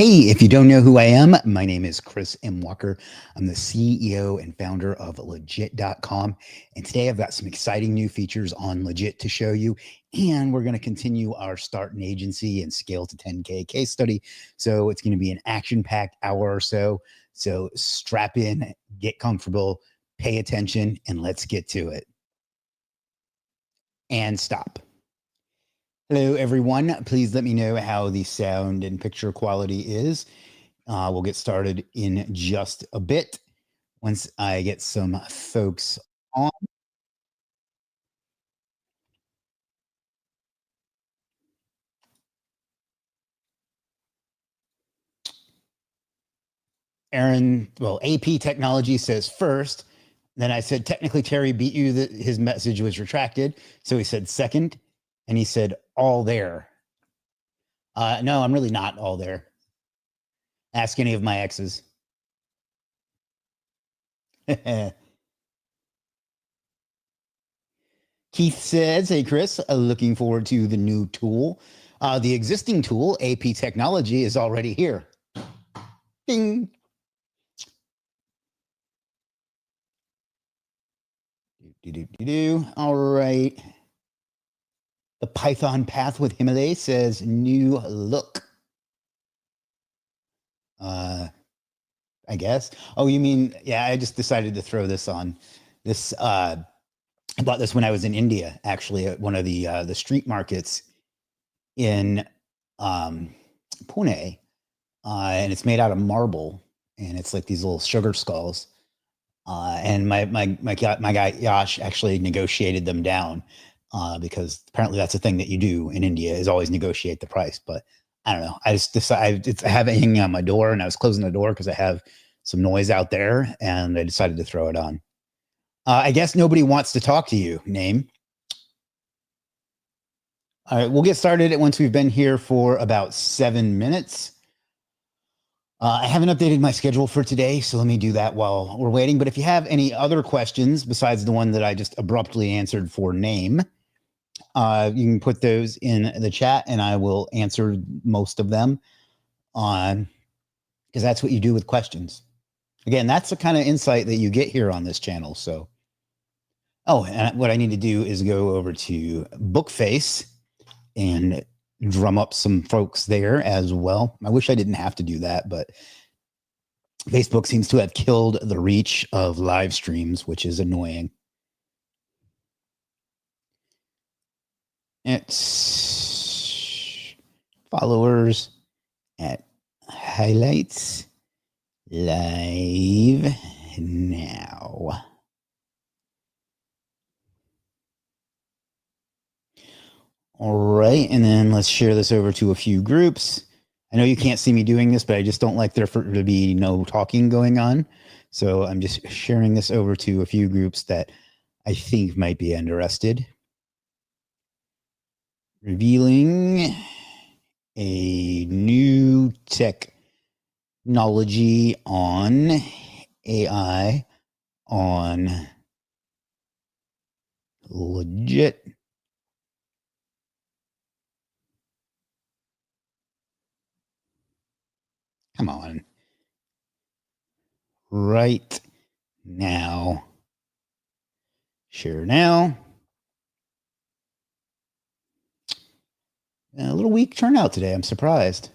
Hey, if you don't know who I am, my name is Chris M. Walker. I'm the CEO and founder of Legiit.com. And today I've got some exciting new features on Legiit to show you. And we're going to continue our start an agency and scale to 10K case study. So it's going to be an action packed hour or so. So strap in, get comfortable, pay attention, and let's get to it. And stop. Hello, everyone. Please let me know how the sound and picture quality is. We'll get started in just a bit once I get some folks on. Aaron, well, AP Technology says first. Then I said, technically, Terry beat you. That his message was retracted. So he said second. And he said, all there. No, I'm really not all there. Ask any of my exes. Keith says, hey, Chris, looking forward to the new tool. The existing tool, AP Technology, is already here. Ding. All right. The Python path with Himalay says new look. I guess. Oh, you mean, yeah, I just decided to throw this on. This I bought this when I was in India, actually, at one of the street markets in Pune. And it's made out of marble, and it's like these little sugar skulls. And my guy Yash actually negotiated them down because apparently that's a thing that you do in India, is always negotiate the price. But I don't know. I just decided I have it hanging on my door, and I was closing the door because I have some noise out there, and I decided to throw it on. I guess nobody wants to talk to you, Name. All right, we'll get started once we've been here for about 7 minutes. I haven't updated my schedule for today, so let me do that while we're waiting. But if you have any other questions besides the one that I just abruptly answered for Name, you can put those in the chat, and I will answer most of them on, because that's what you do with questions. Again, that's the kind of insight that you get here on this channel. So, oh, and what I need to do is go over to Bookface and drum up some folks there as well. I wish I didn't have to do that, but Facebook seems to have killed the reach of live streams, which is annoying. It's followers at highlights live now. All right, and then let's share this over to a few groups. I know you can't see me doing this, but I just don't like there to be no talking going on. So I'm just sharing this over to a few groups that I think might be interested. Revealing a new technology on AI on Legiit. Come on. Right now. Share now. A little weak turnout today. I'm surprised.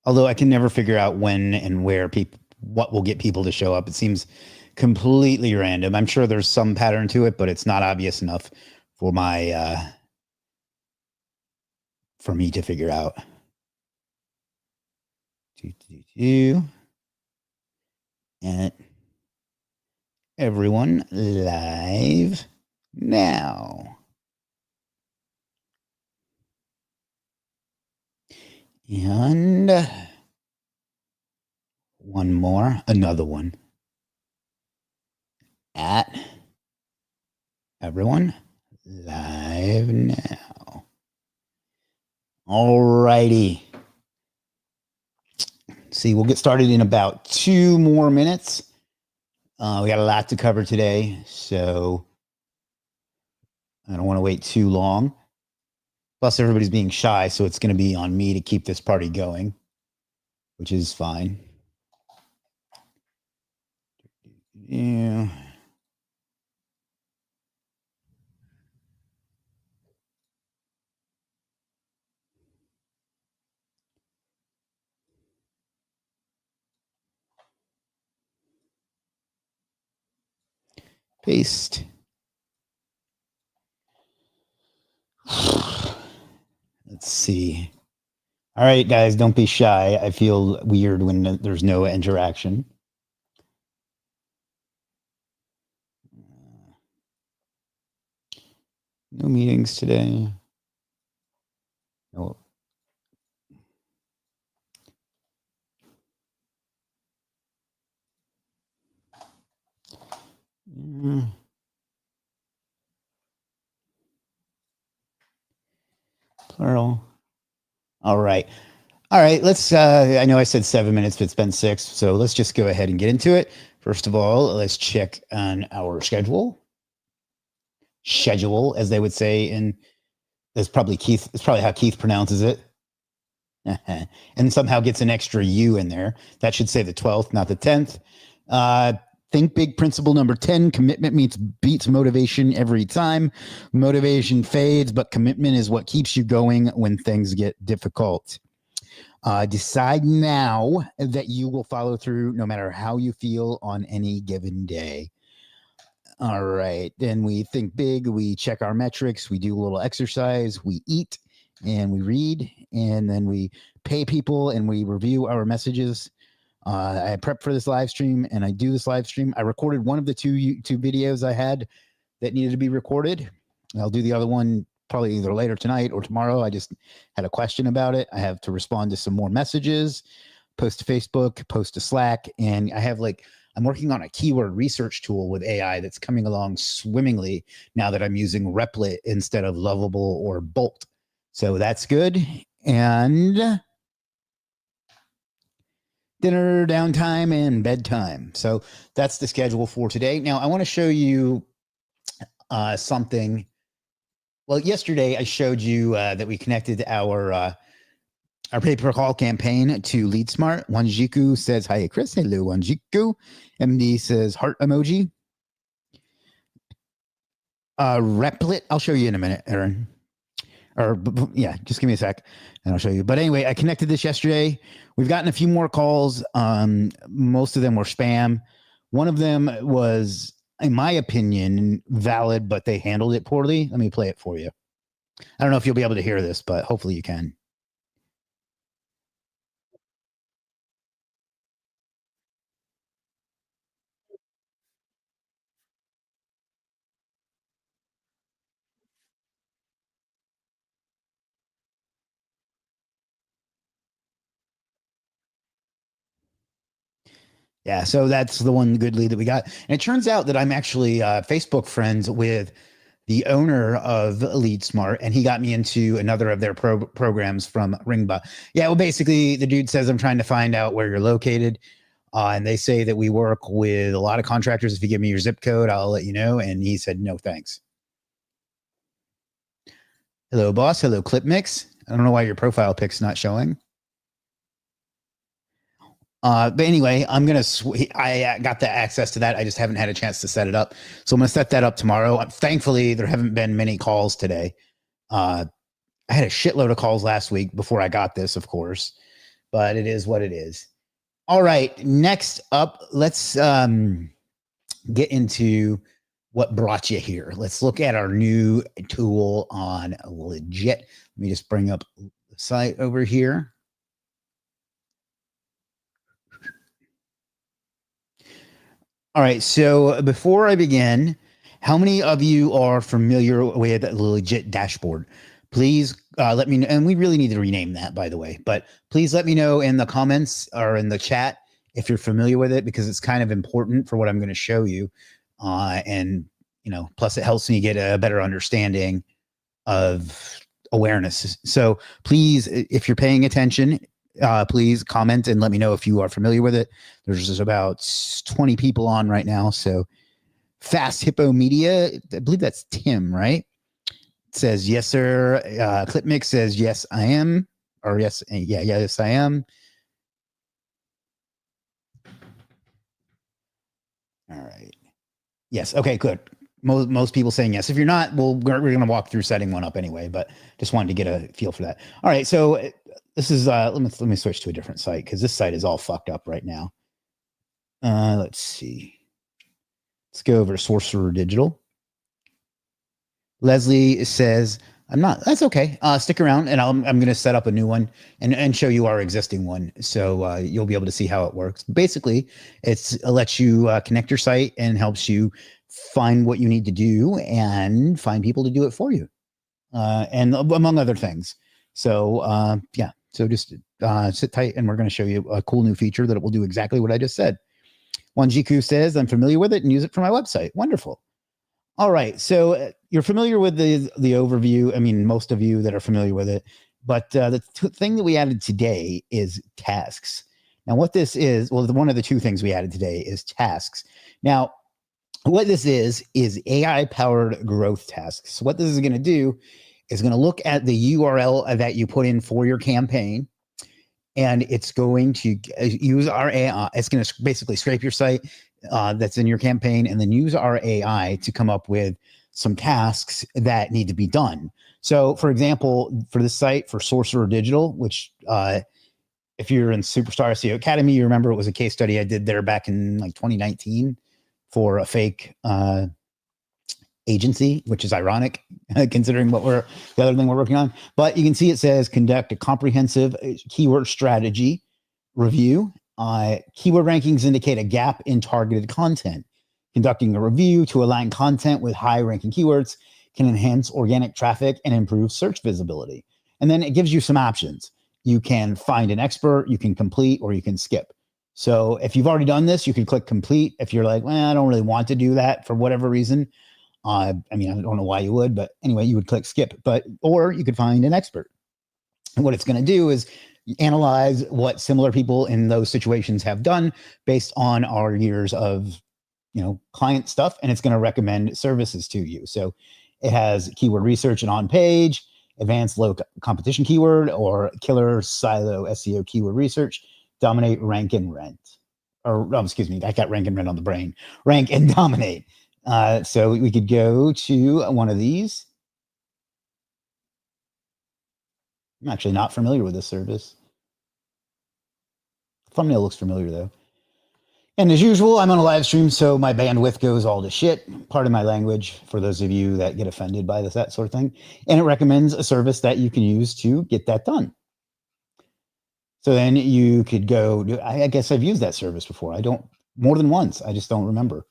Although I can never figure out when and where what will get people to show up. It seems completely random. I'm sure there's some pattern to it, but it's not obvious enough for for me to figure out. And everyone live now. And one more, another one. At everyone live now. All righty. See, we'll get started in about 2 more minutes. We got a lot to cover today, so I don't want to wait too long. Plus, everybody's being shy, so it's going to be on me to keep this party going. which is fine. Yeah. Paste. Let's see. All right, guys, don't be shy. I feel weird when there's no interaction. No meetings today. No. Plural. All right. All right. Let's, I know I said 7 minutes, but it's been 6. So let's just go ahead and get into it. First of all, let's check on our schedule. Schedule, as they would say in, it's probably how Keith pronounces it. And somehow gets an extra U in there. That should say the 12th, not the 10th. Think big principle number 10, commitment beats motivation every time. Motivation fades, but commitment is what keeps you going when things get difficult. Decide now that you will follow through no matter how you feel on any given day. All right. Then we think big, we check our metrics, we do a little exercise, we eat, and we read, and then we pay people and we review our messages. I prep for this live stream and I do this live stream. I recorded one of the two YouTube videos I had that needed to be recorded. I'll do the other one probably either later tonight or tomorrow. I just had a question about it. I have to respond to some more messages, post to Facebook, post to Slack, and I have I'm working on a keyword research tool with AI that's coming along swimmingly now that I'm using Replit instead of Lovable or Bolt. So that's good. And dinner, downtime, and bedtime. So that's the schedule for today. Now, I want to show you something. Well, yesterday I showed you that we connected our pay-per-call campaign to LeadSmart. Wanjiku says, hi, Chris. Hello, Wanjiku. MD says, heart emoji. Replit, I'll show you in a minute, Aaron. Or yeah, just give me a sec and I'll show you. But anyway, I connected this yesterday. We've gotten a few more calls. Most of them were spam. One of them was, in my opinion, valid, but they handled it poorly. Let me play it for you. I don't know if you'll be able to hear this, but hopefully you can. Yeah, so that's the one good lead that we got. And it turns out that I'm actually Facebook friends with the owner of LeadSmart, and he got me into another of their programs from Ringba. Yeah, well, basically, the dude says, I'm trying to find out where you're located. And they say that we work with a lot of contractors. If you give me your zip code, I'll let you know. And he said, no, thanks. Hello, boss. Hello, ClipMix. I don't know why your profile pic's not showing. But anyway, I got the access to that. I just haven't had a chance to set it up. So I'm going to set that up tomorrow. Thankfully, there haven't been many calls today. I had a shitload of calls last week before I got this, of course, but it is what it is. All right. Next up, let's get into what brought you here. Let's look at our new tool on Legiit. Let me just bring up the site over here. All right. So before I begin, how many of you are familiar with the Legiit dashboard? Please let me know. And we really need to rename that, by the way. But please let me know in the comments or in the chat if you're familiar with it, because it's kind of important for what I'm going to show you. And, plus it helps me get a better understanding of awareness. So please, if you're paying attention, please comment and let me know if you are familiar with it. There's about 20 people on right now. So Fast Hippo Media, I believe that's Tim, right? It says, yes, sir. ClipMix says, yes, I am. Or yes, I am. All right. Yes. Okay, good. Most people saying yes. If you're not, well, we're going to walk through setting one up anyway, but just wanted to get a feel for that. All right. So this is, let me switch to a different site because this site is all fucked up right now. Let's see. Let's go over to Sorcerer Digital. Leslie says, I'm not, that's okay. Stick around and I'm going to set up a new one and show you our existing one. So you'll be able to see how it works. Basically, it lets you connect your site and helps you find what you need to do and find people to do it for you. And among other things. So yeah, so just sit tight and we're going to show you a cool new feature that it will do exactly what I just said. Wanjiku says, I'm familiar with it and use it for my website. Wonderful. All right. So you're familiar with the overview. I mean, most of you that are familiar with it. But the thing that we added today is tasks. Now, what this is, well, one of the two things we added today is tasks. Now, what this is AI-powered growth tasks. So what this is going to do is going to look at the URL that you put in for your campaign, and it's going to use our AI. It's going to basically scrape your site that's in your campaign and then use our AI to come up with some tasks that need to be done. So, for example, for this site, for Sorcerer Digital, which if you're in Superstar SEO Academy, you remember it was a case study I did there back in like 2019 for a fake agency, which is ironic considering the other thing we're working on. But you can see it says conduct a comprehensive keyword strategy review. Keyword rankings indicate a gap in targeted content. Conducting a review to align content with high ranking keywords can enhance organic traffic and improve search visibility. And then it gives you some options. You can find an expert, you can complete, or you can skip. So if you've already done this, you can click complete. If you're like, well, I don't really want to do that for whatever reason, I mean, I don't know why you would, but anyway, you would click skip. Or you could find an expert. And what it's going to do is analyze what similar people in those situations have done based on our years of, client stuff, and it's going to recommend services to you. So it has keyword research and on page, advanced low competition keyword, or killer silo SEO keyword research, dominate, rank, and rent. Excuse me, I got rank and rent on the brain. Rank and dominate. So we could go to one of these. I'm actually not familiar with this service. Thumbnail looks familiar though. And as usual, I'm on a live stream, so my bandwidth goes all to shit. Pardon my language for those of you that get offended by that sort of thing. And it recommends a service that you can use to get that done. So then you could go, I guess I've used that service before. More than once. I just don't remember.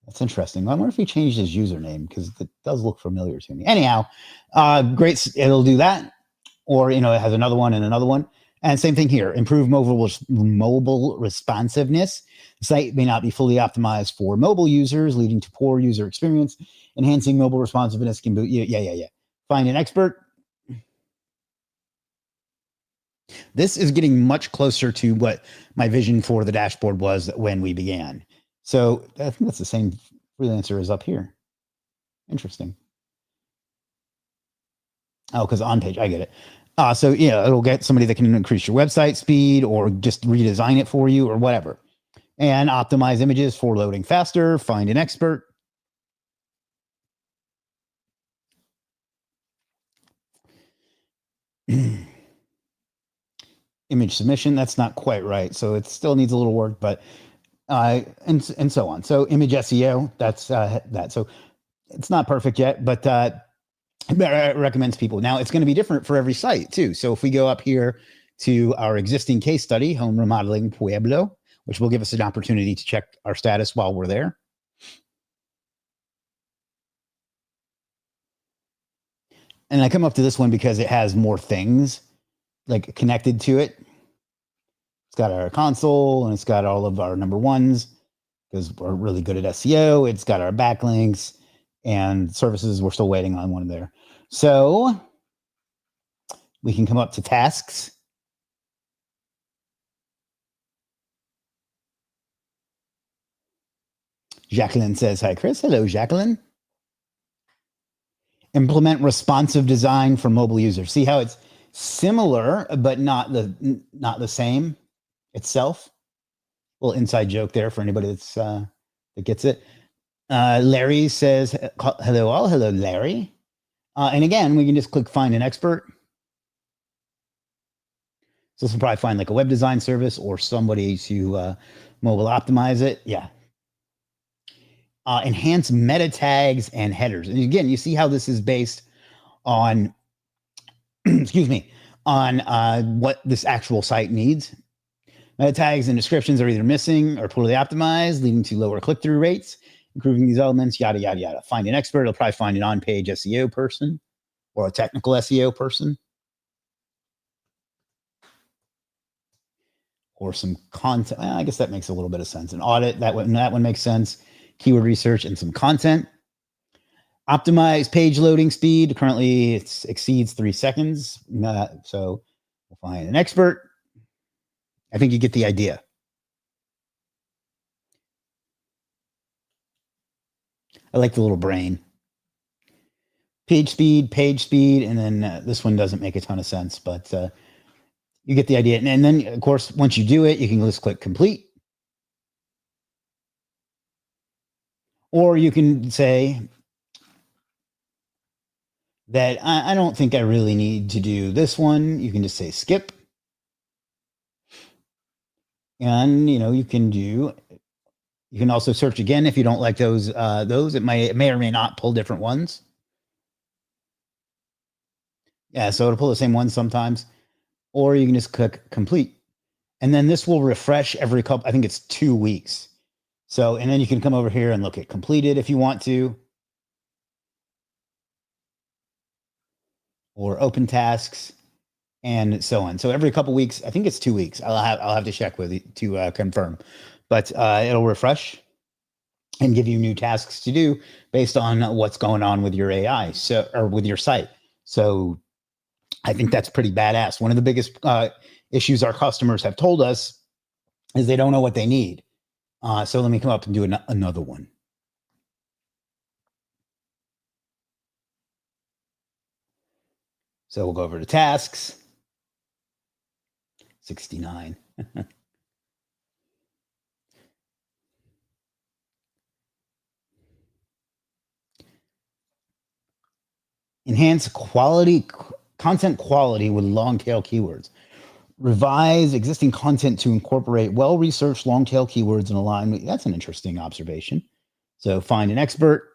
That's interesting. I wonder if he changed his username because it does look familiar to me. Anyhow, great. It'll do that. Or, it has another one and another one. And same thing here, improve mobile responsiveness. The site may not be fully optimized for mobile users, leading to poor user experience. Enhancing mobile responsiveness can be, yeah. Find an expert. This is getting much closer to what my vision for the dashboard was when we began. So I think that's the same freelancer as up here. Interesting. Oh, because on page, I get it. So yeah, it'll get somebody that can increase your website speed or just redesign it for you or whatever. And optimize images for loading faster. Find an expert. Image submission, that's not quite right. So it still needs a little work, but and so on. So image SEO, that's that. So it's not perfect yet, but it recommends people. Now it's going to be different for every site too. So if we go up here to our existing case study, Home Remodeling Pueblo, which will give us an opportunity to check our status while we're there. And I come up to this one because it has more things like connected to it. It's got our console and it's got all of our number ones because we're really good at SEO. It's got our backlinks and services. We're still waiting on one there. So we can come up to tasks. Jacqueline says, hi, Chris. Hello, Jacqueline. Implement responsive design for mobile users. See how it's similar, but not the same itself. A little inside joke there for anybody that's that gets it. Larry says, hello all. Hello, Larry. And again, we can just click find an expert. So this will probably find like a web design service or somebody to mobile optimize it. Yeah. Enhance meta tags and headers. And again, you see how this is based on, excuse me, on what this actual site needs. Meta tags and descriptions are either missing or poorly optimized, leading to lower click-through rates. Improving these elements, yada, yada, yada. Find an expert. It'll probably find an on-page SEO person or a technical SEO person. Or some content. I guess that makes a little bit of sense. An audit, that one makes sense. Keyword research and some content. Optimize page loading speed. Currently, it exceeds 3 seconds. So we'll find an expert. I think you get the idea. I like the little brain. Page speed, and then this one doesn't make a ton of sense, but you get the idea. And then, of course, once you do it, you can just click complete. Or you can say that I don't think I really need to do this one. You can just say skip. And, you can also search again if you don't like those. It may or may not pull different ones. Yeah, so it'll pull the same ones sometimes. Or you can just click complete. And then this will refresh every couple, I think it's 2 weeks. So, and then you can come over here and look at completed if you want to. Or open tasks and so on. So every couple weeks, I think it's 2 weeks. I'll have to check with you to confirm, but it'll refresh and give you new tasks to do based on what's going on with your AI, or with your site. So I think that's pretty badass. One of the biggest issues our customers have told us is they don't know what they need. So let me come up and do another one. So we'll go over to tasks. 69. Enhance content quality with long tail keywords. Revise existing content to incorporate well-researched long tail keywords and align with. That's an interesting observation. So find an expert.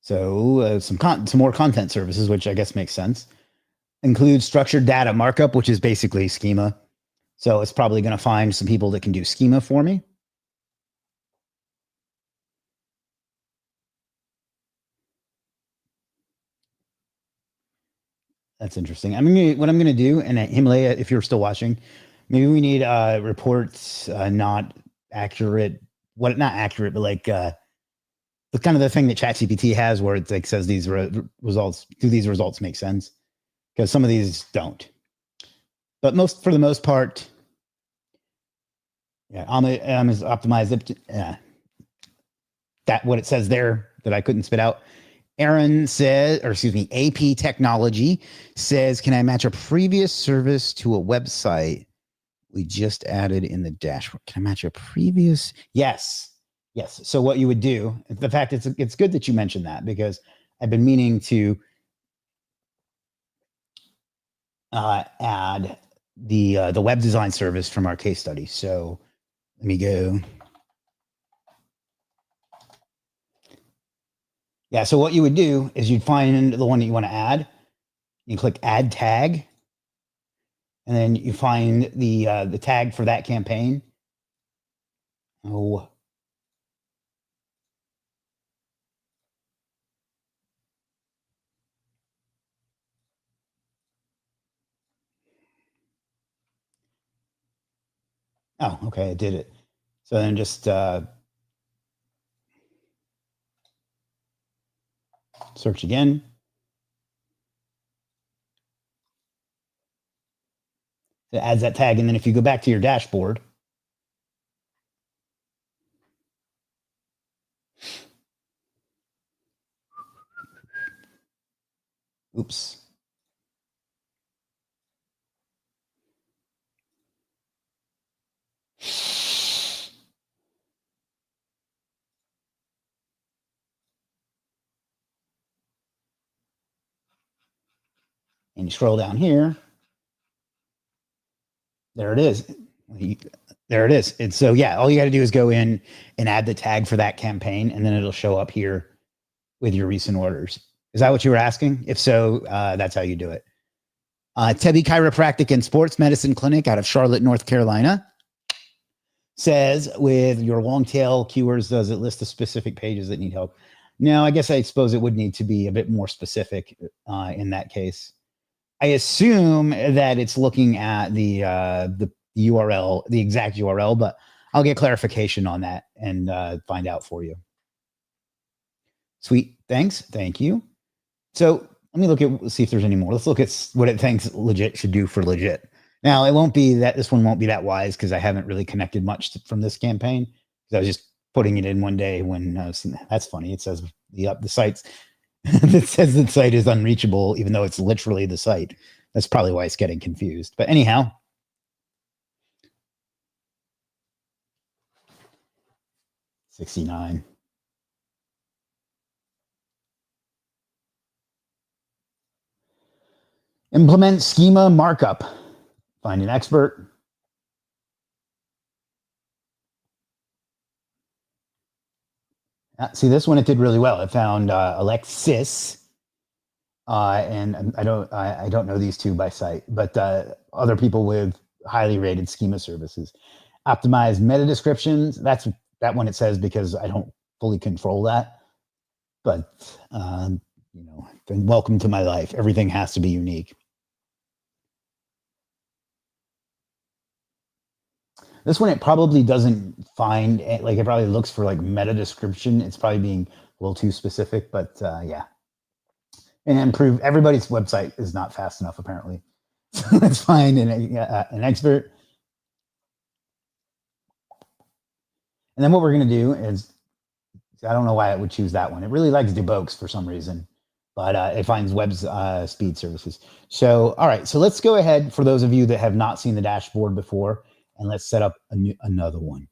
So some more content services, which I guess makes sense. Include structured data markup, which is basically schema. So it's probably going to find some people that can do schema for me. That's interesting. What I'm going to do, and Himalaya, if you're still watching, maybe we need reports not accurate. Not accurate, but like the kind of the thing that ChatGPT has, where it like says these results. Do these results make sense? Because some of these don't. But for the most part, yeah, I'm optimized. That what it says there that I couldn't spit out. Aaron says, or excuse me, AP Technology says, can I match a previous service to a website we just added in the dashboard? Can I match a previous? Yes. So what you would do, the fact it's good that you mentioned that, because I've been meaning to add the web design service from our case study. So let me go. Yeah, so what you would do is you'd find the one that you want to add. You click add tag, and then you find the tag for that campaign. Oh. Oh, okay, I did it. So then just search again. It adds that tag, and then if you go back to your dashboard, oops. and you scroll down here. There it is. There it is. And so, yeah, all you got to do is go in and add the tag for that campaign, and then it'll show up here with your recent orders. Is that what you were asking? If so, that's how you do it. Tebby Chiropractic and Sports Medicine Clinic out of Charlotte, North Carolina says, with your long tail keywords, does it list the specific pages that need help? No, I guess I suppose it would need to be a bit more specific in that case. I assume that it's looking at the URL, the exact URL, but I'll get clarification on that and find out for you. Sweet. Thanks. Thank you. So let me look at, see if there's any more. Let's look at what it thinks Legiit should do for Legiit. Now, it won't be that, this one won't be that wise because I haven't really connected much from this campaign. I was just putting it in one day when that's funny. It says the site's it says the site is unreachable, even though it's literally the site. That's probably why it's getting confused. But anyhow, $69. Implement schema markup. Find an expert. See, this one it did really well. It found Alexis, and I don't know these two by sight, but other people with highly rated schema services. Optimized meta descriptions. That's that one it says because I don't fully control that. But you know, welcome to my life. Everything has to be unique. This one, it probably doesn't find, like, it probably looks for like meta description. It's probably being a little too specific, but yeah. And improve, everybody's website is not fast enough, apparently. So let's find an expert. And then what we're going to do is, I don't know why it would choose that one. It really likes debokes for some reason, but it finds web speed services. So, all right. So let's go ahead, for those of you that have not seen the dashboard before, and let's set up another one.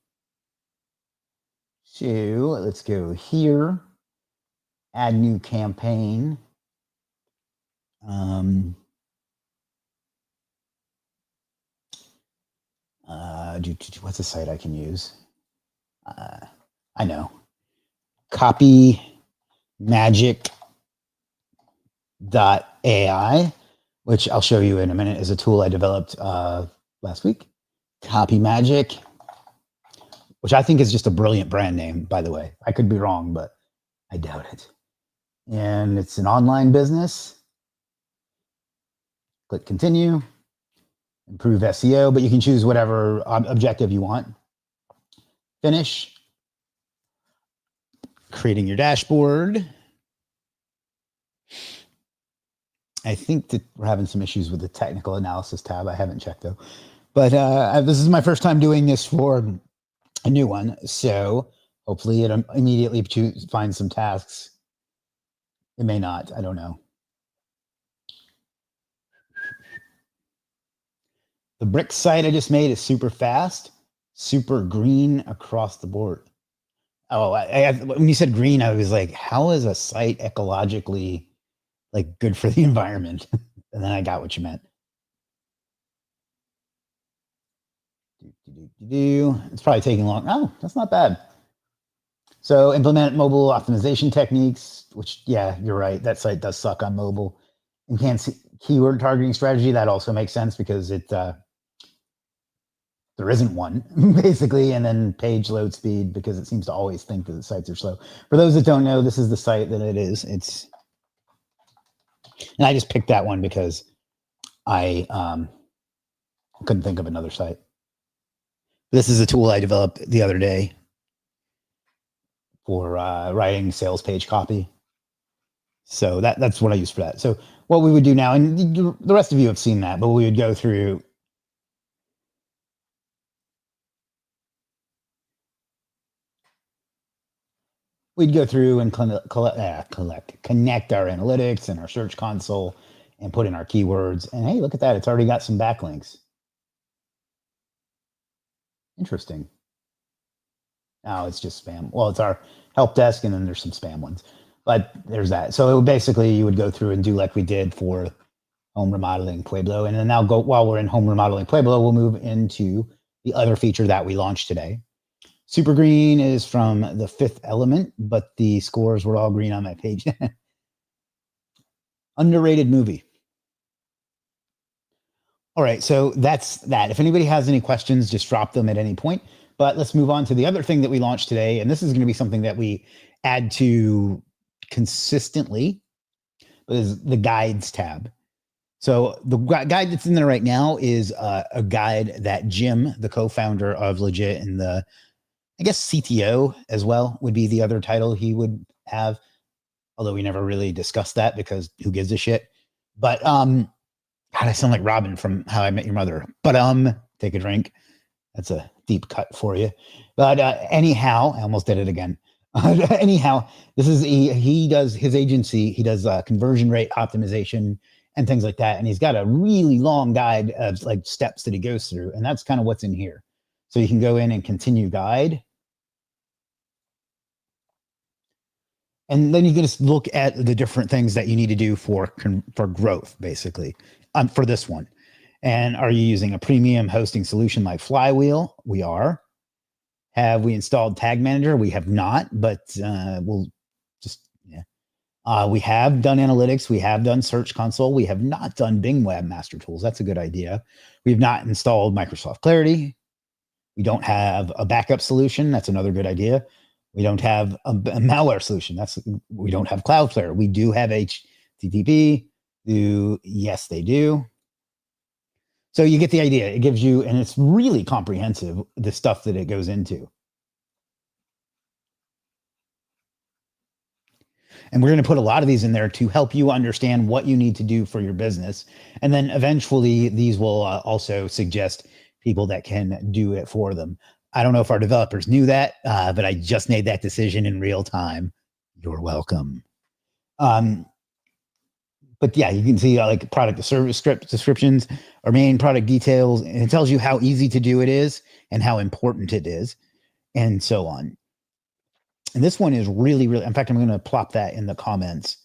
So let's go here, add new campaign. What's a site I can use? I know. Copy magic.ai, which I'll show you in a minute, is a tool I developed last week. Copy Magic, which I think is just a brilliant brand name, by the way. I could be wrong, but I doubt it. And it's an online business. Click continue. Improve SEO, but you can choose whatever objective you want. Finish. Creating your dashboard. I think that we're having some issues with the technical analysis tab. I haven't checked though. But this is my first time doing this for a new one. So hopefully it immediately finds some tasks. It may not. I don't know. The brick site I just made is super fast, super green across the board. Oh, when you said green, I was like, how is a site ecologically like good for the environment? And then I got what you meant. It's probably taking long. Oh, that's not bad. So implement mobile optimization techniques, which, yeah, you're right. That site does suck on mobile. Enhance keyword targeting strategy. That also makes sense because it there isn't one, basically. And then page load speed, because it seems to always think that the sites are slow. For those that don't know, this is the site that it is. It's, and I just picked that one because I couldn't think of another site. This is a tool I developed the other day for writing sales page copy. So that's what I use for that. So what we would do now, and the rest of you have seen that, but we would go through. We'd go through and connect our analytics and our search console and put in our keywords. And hey, look at that. It's already got some backlinks. Interesting. Now it's just spam. Well, it's our help desk, and then there's some spam ones. But there's that. So it would basically, you would go through and do like we did for home remodeling Pueblo. And then now while we're in home remodeling Pueblo, we'll move into the other feature that we launched today. Super green is from The Fifth Element, but the scores were all green on my page. Underrated movie. All right, so that's that. If anybody has any questions, just drop them at any point. But let's move on to the other thing that we launched today. And this is going to be something that we add to consistently, but is the guides tab. So the guide that's in there right now is a guide that Jim, the co-founder of Legiit and the, I guess, CTO as well would be the other title he would have. Although we never really discussed that because who gives a shit. But God, I sound like Robin from How I Met Your Mother. But take a drink. That's a deep cut for you. But anyhow, I almost did it again. Anyhow, this is he does his agency. He does conversion rate optimization and things like that. And he's got a really long guide of like steps that he goes through. And that's kind of what's in here. So you can go in and continue guide. And then you can just look at the different things that you need to do for growth, basically, for this one. And are you using a premium hosting solution like Flywheel? We are. Have we installed Tag Manager? We have not, but we'll just, yeah. We have done analytics. We have done Search Console. We have not done Bing Webmaster Tools. That's a good idea. We've not installed Microsoft Clarity. We don't have a backup solution. That's another good idea. We don't have a malware solution. We don't have Cloudflare. We do have HTTP. Yes, they do. So you get the idea. It gives you, and it's really comprehensive, the stuff that it goes into. And we're going to put a lot of these in there to help you understand what you need to do for your business. And then eventually these will also suggest people that can do it for them. I don't know if our developers knew that, but I just made that decision in real time. You're welcome. But yeah, you can see like product to service script descriptions or main product details, and it tells you how easy to do it is and how important it is, and so on. And this one is really, really, in fact, I'm going to plop that in the comments,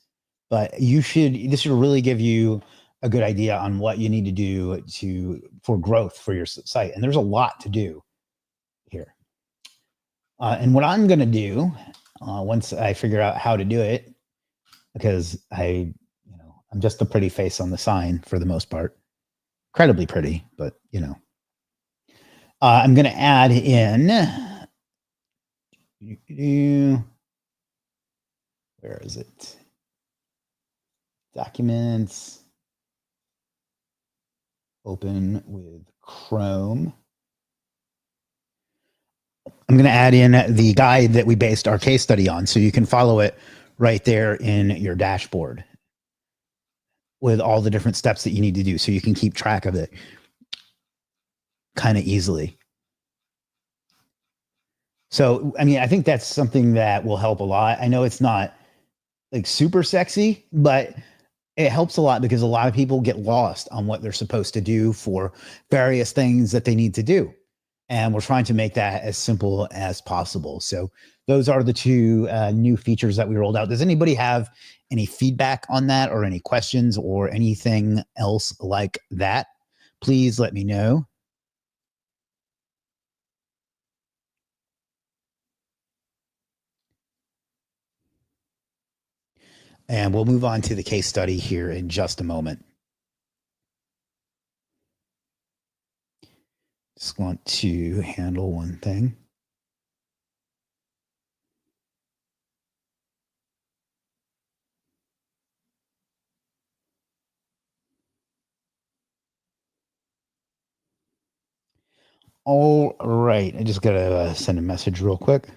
but this should really give you a good idea on what you need to do for growth for your site. And there's a lot to do here. And what I'm going to do once I figure out how to do it, because I'm just a pretty face on the sign for the most part, incredibly pretty, but I'm going to add in, where is it? Documents, open with Chrome. I'm going to add in the guide that we based our case study on, so you can follow it right there in your dashboard with all the different steps that you need to do, so you can keep track of it kind of easily. So, I mean, I think that's something that will help a lot. I know it's not like super sexy, but it helps a lot because a lot of people get lost on what they're supposed to do for various things that they need to do. And we're trying to make that as simple as possible. So those are the two new features that we rolled out. Does anybody have any feedback on that or any questions or anything else like that? Please let me know. And we'll move on to the case study here in just a moment. Just want to handle one thing. All right, I just gotta send a message real quick.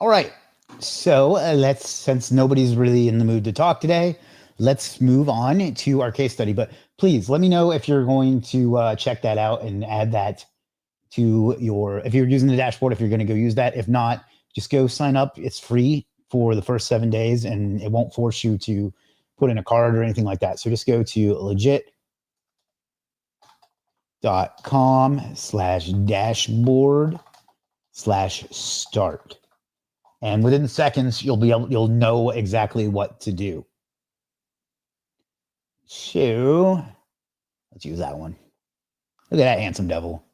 All right, so since nobody's really in the mood to talk today, let's move on to our case study. But please let me know if you're going to check that out and add that to if you're using the dashboard, if you're going to go use that. If not, just go sign up. It's free for the first 7 days and it won't force you to put in a card or anything like that. So just go to legiit.com/dashboard/start. And within seconds, you'll know exactly what to do. So let's use that one. Look at that handsome devil.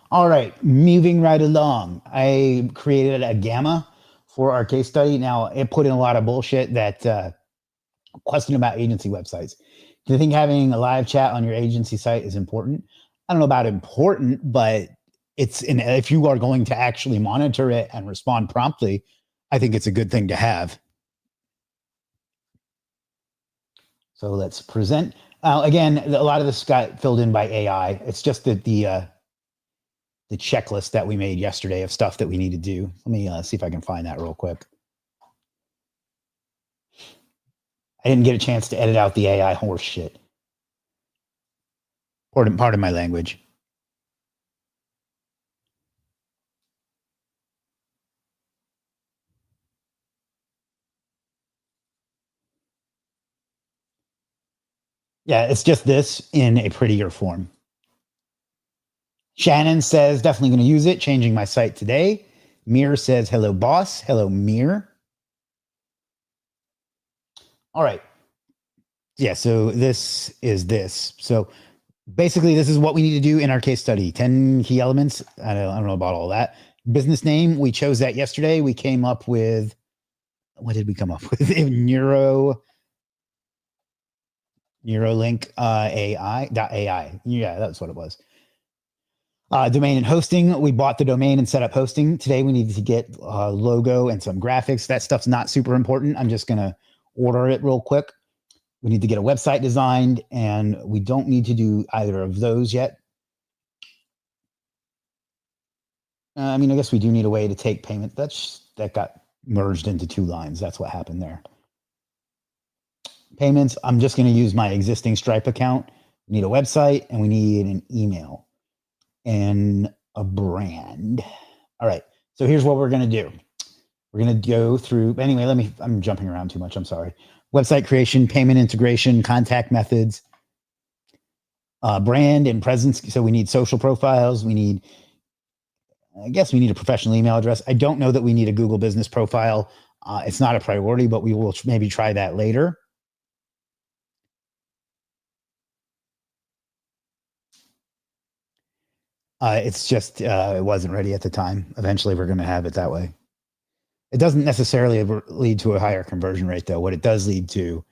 All right, moving right along. I created a gamma for our case study. Now, it put in a lot of bullshit that question about agency websites. Do you think having a live chat on your agency site is important? I don't know about important, but if you are going to actually monitor it and respond promptly, I think it's a good thing to have. So let's present. Again, a lot of this got filled in by AI. It's just that the checklist that we made yesterday of stuff that we need to do. Let me see if I can find that real quick. I didn't get a chance to edit out the AI horse shit. Pardon my language. Yeah, it's just this in a prettier form. Shannon says, definitely going to use it, changing my site today. Mir says, hello, boss. Hello, Mir. All right. Yeah, so this is this. So basically, this is what we need to do in our case study. 10 key elements. I don't know about all that. Business name, we chose that yesterday. We came up with, what did we come up with? Neuralink AI.ai. Yeah, that's what it was. Domain and hosting. We bought the domain and set up hosting. Today we need to get logo and some graphics. That stuff's not super important. I'm just going to order it real quick. We need to get a website designed, and we don't need to do either of those yet. I mean, I guess we do need a way to take payment. That got merged into two lines. That's what happened there. Payments, I'm just going to use my existing Stripe account. We need a website, and we need an email and a brand. All right. So here's what we're going to do. We're going to go through, anyway, I'm jumping around too much. I'm sorry. Website creation, payment integration, contact methods, brand and presence. So we need social profiles. I guess we need a professional email address. I don't know that we need a Google business profile. It's not a priority, but we will maybe try that later. It's just, it wasn't ready at the time. Eventually we're going to have it that way. It doesn't necessarily lead to a higher conversion rate, though. What it does lead to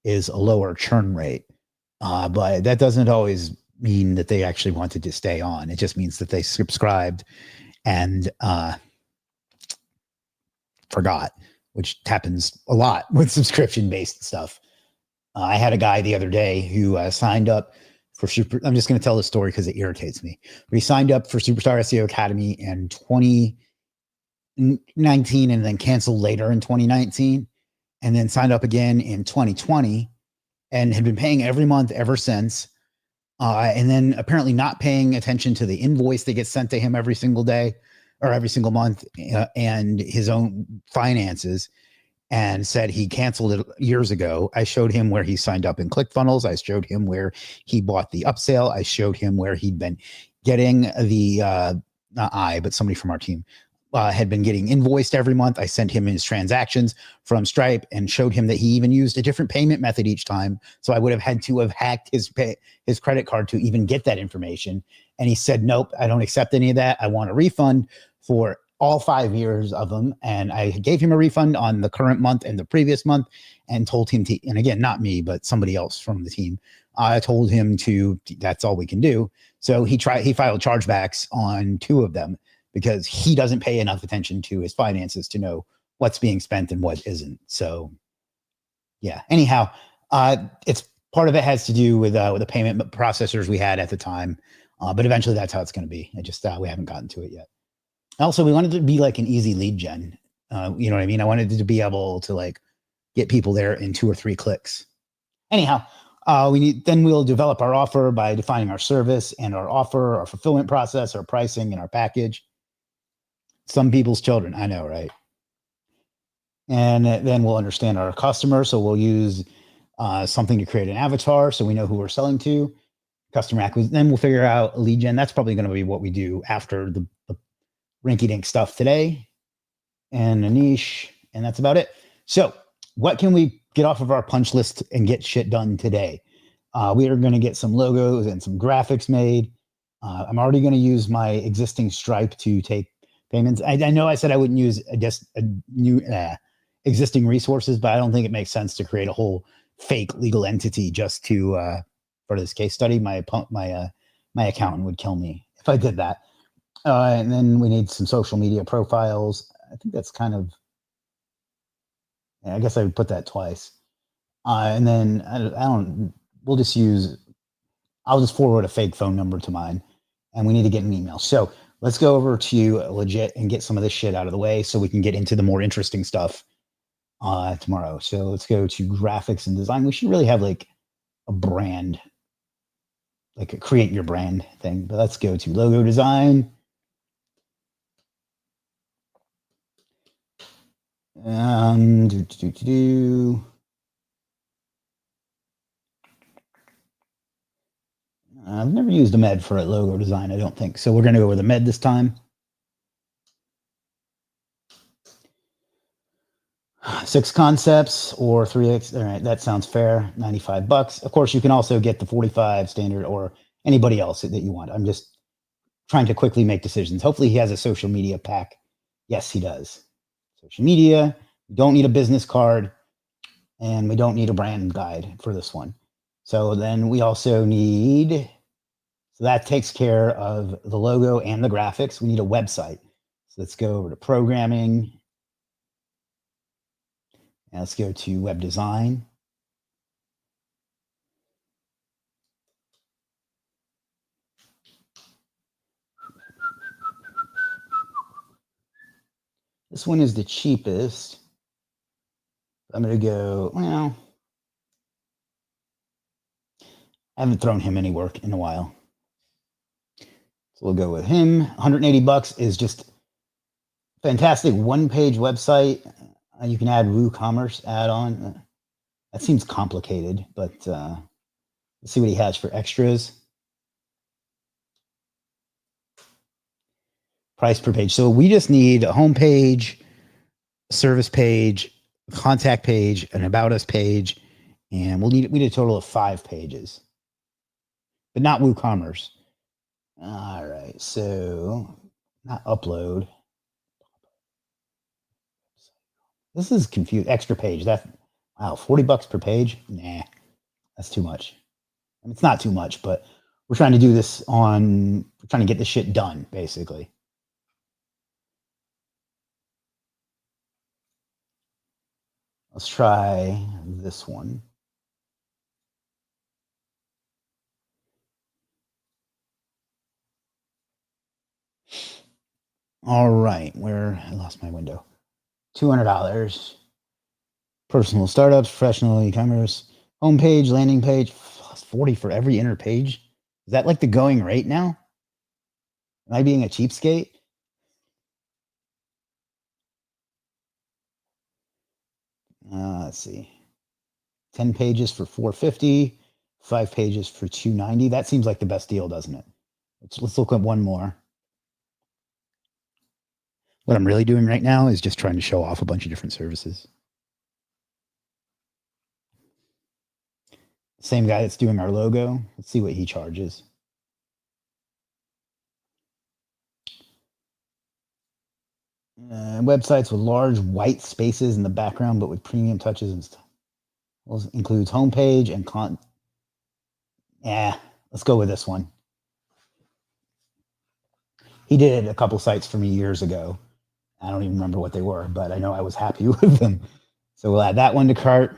is a lower churn rate. But that doesn't always mean that they actually wanted to stay on. It just means that they subscribed and forgot, which happens a lot with subscription-based stuff. I had a guy the other day who signed up for I'm just going to tell the story because it irritates me. But he signed up for Superstar SEO Academy in 2019 and then canceled later in 2019 and then signed up again in 2020 and had been paying every month ever since. And then apparently not paying attention to the invoice that gets sent to him every single day or every single month and his own finances, and said he canceled it years ago. I showed him where he signed up in ClickFunnels. I showed him where he bought the upsell. I showed him where he'd been getting the, but somebody from our team had been getting invoiced every month. I sent him his transactions from Stripe and showed him that he even used a different payment method each time. So I would have had to have hacked his credit card to even get that information. And he said, nope, I don't accept any of that. I want a refund for all 5 years of them. And I gave him a refund on the current month and the previous month and told him to, and again, not me, but somebody else from the team. I told him that's all we can do. So he filed chargebacks on 2 of them because he doesn't pay enough attention to his finances to know what's being spent and what isn't. So yeah, anyhow, it's part of it has to do with the payment processors we had at the time. But eventually that's how it's going to be. We haven't gotten to it yet. Also, we wanted it to be like an easy lead gen. You know what I mean? I wanted it to be able to get people there in 2 or 3 clicks. Anyhow, we'll develop our offer by defining our service and our offer, our fulfillment process, our pricing, and our package. Some people's children, I know, right? And then we'll understand our customer. So we'll use something to create an avatar so we know who we're selling to. customer acquisition. Then we'll figure out lead gen. That's probably going to be what we do after the rinky dink stuff today, and a niche, and that's about it. So, what can we get off of our punch list and get shit done today? We are going to get some logos and some graphics made. I'm already going to use my existing Stripe to take payments. I know I said I wouldn't use a new existing resources, but I don't think it makes sense to create a whole fake legal entity just to for this case study. My accountant would kill me if I did that. And then we need some social media profiles. I think that's kind of, I guess I would put that twice. And then we'll just I'll just forward a fake phone number to mine, and we need to get an email. So let's go over to Legiit and get some of this shit out of the way so we can get into the more interesting stuff tomorrow. So let's go to graphics and design. We should really have like a brand, like a create your brand thing, but let's go to logo design. I've never used a med for a logo design, I don't think. So we're going to go with a med this time. 6 concepts or 3x. All right, that sounds fair. $95. Of course, you can also get the 45 standard or anybody else that you want. I'm just trying to quickly make decisions. Hopefully he has a social media pack. Yes, he does. Social media. We don't need a business card, and we don't need a brand guide for this one. So then we also need, so that takes care of the logo and the graphics. We need a website. So let's go over to programming. And let's go to web design. This one is the cheapest. I'm going to go, well, I haven't thrown him any work in a while. So we'll go with him. $180 is just fantastic one-page website. You can add WooCommerce add-on. That seems complicated, but let's see what he has for extras. Price per page. So we just need a home page, service page, contact page, an about us page, and we need a total of 5 pages, but not WooCommerce. All right, so not upload. This is confused. Extra page. That's wow, $40 per page. Nah, that's too much. I mean, it's not too much, but we're trying to do this we're trying to get this shit done, basically. Let's try this one. All right, where I lost my window. $200. Personal startups, professional e-commerce, homepage, landing page, $40 for every inner page. Is that like the going rate now? Am I being a cheapskate? Let's see. 10 pages for $450, 5 pages for $290. That seems like the best deal, doesn't it? Let's look at one more. What I'm really doing right now is just trying to show off a bunch of different services. Same guy that's doing our logo. Let's see what he charges. Websites with large white spaces in the background, but with premium touches and stuff. Includes homepage and Yeah, let's go with this one. He did a couple sites for me years ago. I don't even remember what they were, but I know I was happy with them. So we'll add that one to cart.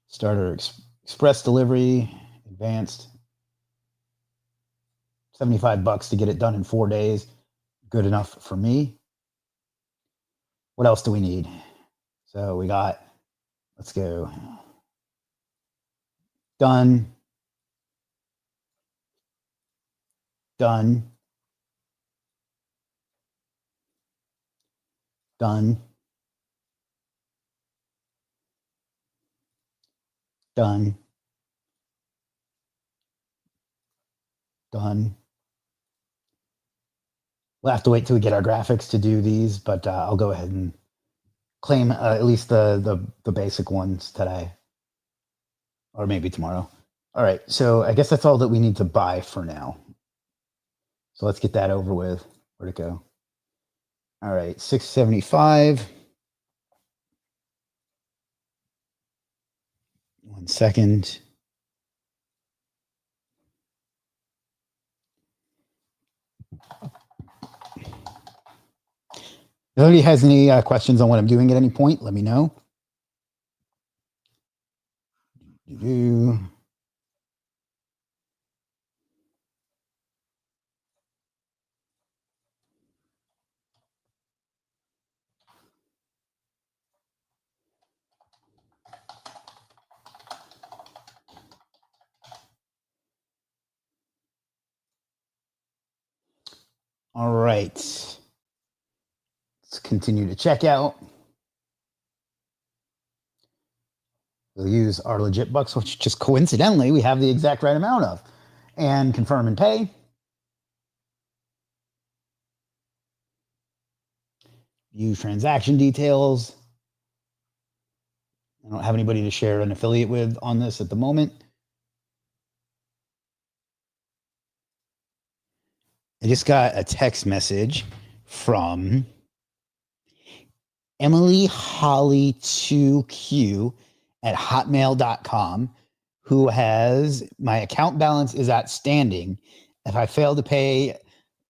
Starter express delivery, advanced. $75 to get it done in 4 days. Good enough for me. What else do we need? So we got, let's go. Done. Done. Done. Done. Done. We'll have to wait till we get our graphics to do these, but I'll go ahead and claim at least the basic ones today, or maybe tomorrow. All right, so I guess that's all that we need to buy for now. So let's get that over with. Where'd it go? All right, 675. 1 second. If anybody has any questions on what I'm doing at any point, let me know. All right. Let's continue to check out. We'll use our Legiit bucks, which just coincidentally we have the exact right amount of, and confirm and pay. View transaction details. I don't have anybody to share an affiliate with on this at the moment. I just got a text message from Emily Holly 2Q at hotmail.com, who has my account balance is outstanding. If I fail to pay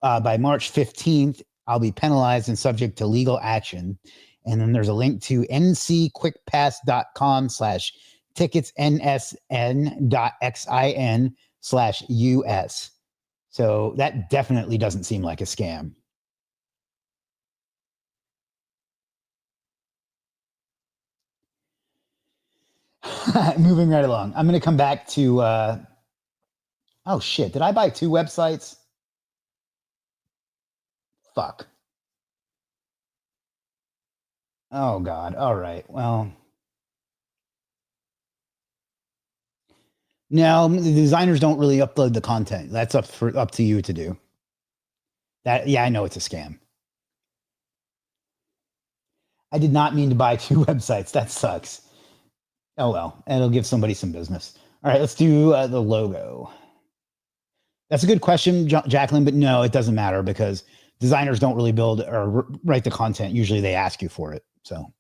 by March 15th, I'll be penalized and subject to legal action. And then there's a link to ncquickpass.com/ticketsnsn.xin/US. So that definitely doesn't seem like a scam. Moving right along. I'm going to come back to, oh shit, did I buy 2 websites? Fuck. Oh God. All right. Well, no, the designers don't really upload the content. That's up to you to do. That, yeah, I know it's a scam. I did not mean to buy 2 websites. That sucks. Oh well, it'll give somebody some business. All right, let's do the logo. That's a good question, Jacqueline, but no, it doesn't matter because designers don't really build or write the content. Usually they ask you for it. So,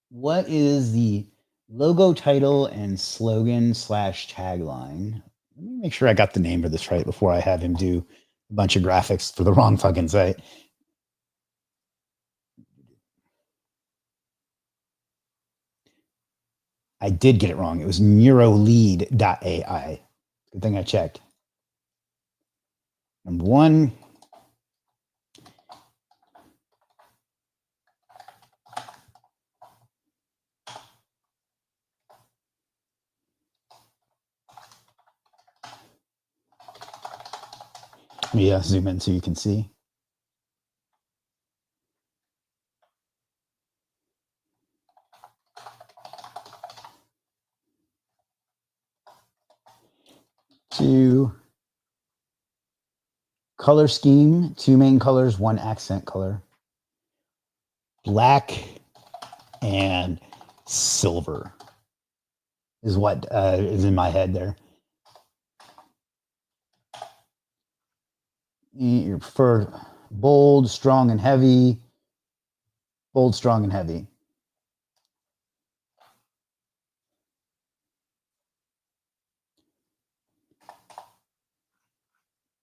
what is the logo title and slogan/tagline? Let me make sure I got the name of this right before I have him do a bunch of graphics for the wrong fucking site. I did get it wrong. It was neurolead.ai. Good thing I checked. Number 1. Let me zoom in so you can see. To color scheme, 2 main colors, 1 accent color. Black and silver is what is in my head there. You prefer bold, strong, and heavy. Bold, strong, and heavy.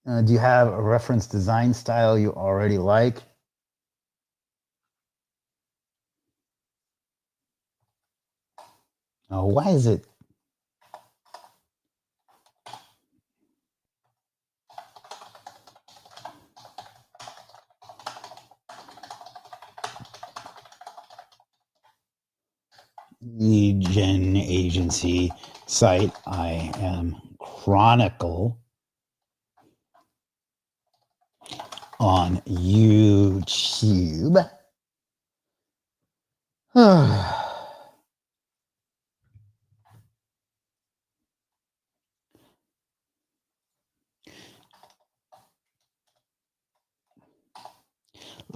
Do you have a reference design style you already like? Oh, why is it? Legion agency site. I am Chronicle on YouTube.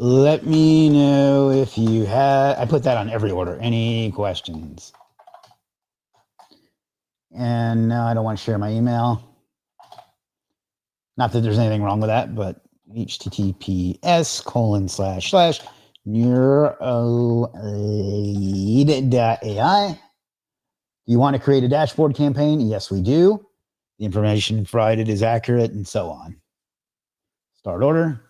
Let me know if you have, I put that on every order. Any questions? And now I don't want to share my email. Not that there's anything wrong with that, but https://neurolead.ai. Do you want to create a dashboard campaign? Yes, we do. The information provided is accurate and so on. Start order.